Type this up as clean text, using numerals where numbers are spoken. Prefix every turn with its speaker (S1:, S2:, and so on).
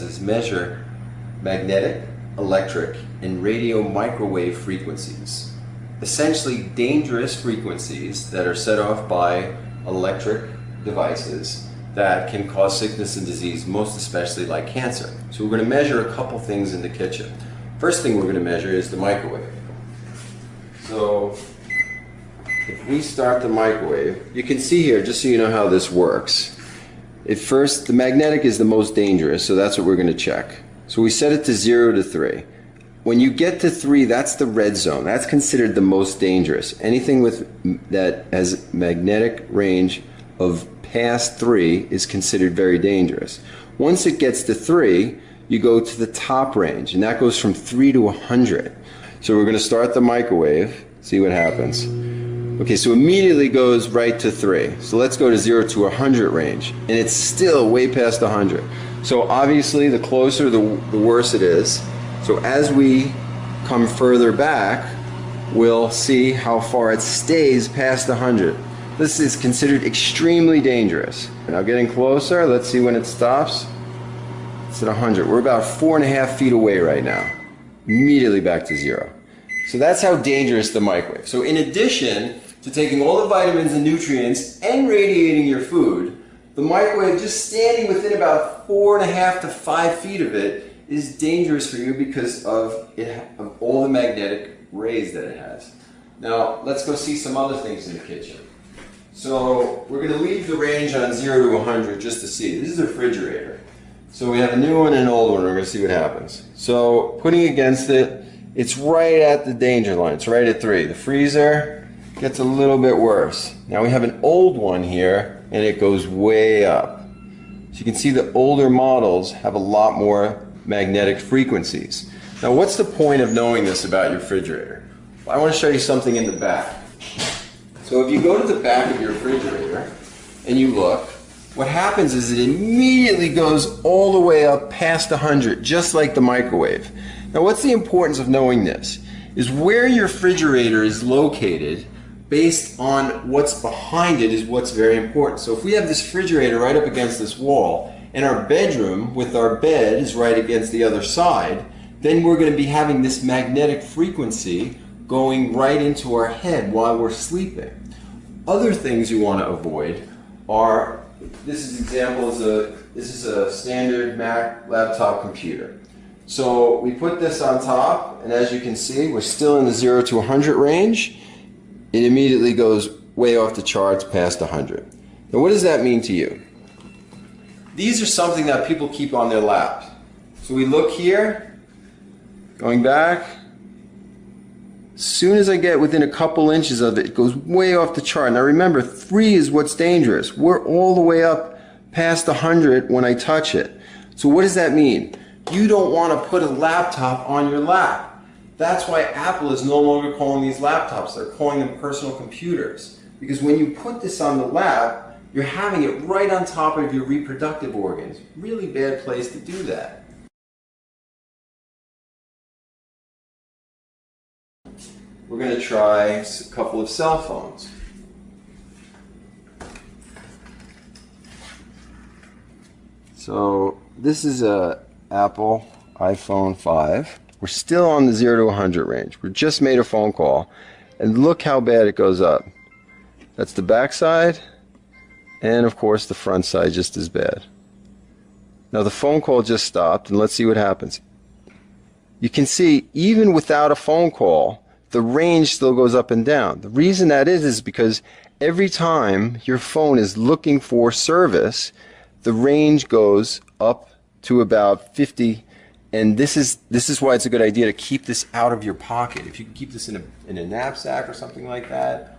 S1: devices measure magnetic, electric, and radio microwave frequencies. Essentially dangerous frequencies that are set off by electric devices that can cause sickness and disease, most especially like cancer. So we're going to measure a couple things in the kitchen. First thing we're going to measure is the microwave. So if we start the microwave, you can see here, just so you know how this works. At first, the magnetic is the most dangerous, so that's what we're going to check. So we set it to 0 to 3. When you get to 3, that's the red zone. That's considered the most dangerous. Anything that has magnetic range of past 3 is considered very dangerous. Once it gets to 3, you go to the top range, and that goes from 3 to 100. So we're going to start the microwave, see what happens. Okay, so immediately goes right to 3. So let's go to 0 to 100 range, and it's still way past 100. So obviously the closer the worse it is. So as we come further back, we'll see how far it stays past 100. This is considered extremely dangerous. Now getting closer, let's see when it stops. It's at 100. We're about 4.5 feet away right now. Immediately back to 0. So that's how dangerous the microwave. So in addition to taking all the vitamins and nutrients and radiating your food, the microwave, just standing within about 4.5 to 5 feet of it, is dangerous for you because of all the magnetic rays that it has. Now let's go see some other things in the kitchen. So we're going to leave the range on 0 to 100 just to see. This is a refrigerator. So we have a new one and an old one. We're going to see what happens. So putting against it, it's right at the danger line. It's right at 3. The freezer gets a little bit worse. Now we have an old one here, and it goes way up. So you can see the older models have a lot more magnetic frequencies. Now what's the point of knowing this about your refrigerator? Well, I want to show you something in the back. So if you go to the back of your refrigerator and you look, what happens is it immediately goes all the way up past 100, just like the microwave. Now what's the importance of knowing this? Is where your refrigerator is located based on what's behind it is what's very important. So if we have this refrigerator right up against this wall and our bedroom with our bed is right against the other side, then we're going to be having this magnetic frequency going right into our head while we're sleeping. Other things you want to avoid are, this is a standard Mac laptop computer. So we put this on top, and as you can see, we're still in the 0 to 100 range. It immediately goes way off the charts past 100. Now what does that mean to you? These are something that people keep on their laps. So we look here, going back. As soon as I get within a couple inches of it, it goes way off the chart. Now remember, 3 is what's dangerous. We're all the way up past 100 when I touch it. So what does that mean? You don't want to put a laptop on your lap. That's why Apple is no longer calling these laptops. They're calling them personal computers. Because when you put this on the lap, you're having it right on top of your reproductive organs. Really bad place to do that. We're going to try a couple of cell phones. So this is a Apple iPhone 5. We're still on the 0 to 100 range. We just made a phone call, and look how bad it goes up. That's the back side, and of course the front side just as bad. Now the phone call just stopped, and let's see what happens. You can see even without a phone call, the range still goes up and down. The reason that is because every time your phone is looking for service, the range goes up to about 50. And this is why it's a good idea to keep this out of your pocket. If you can keep this in a knapsack or something like that,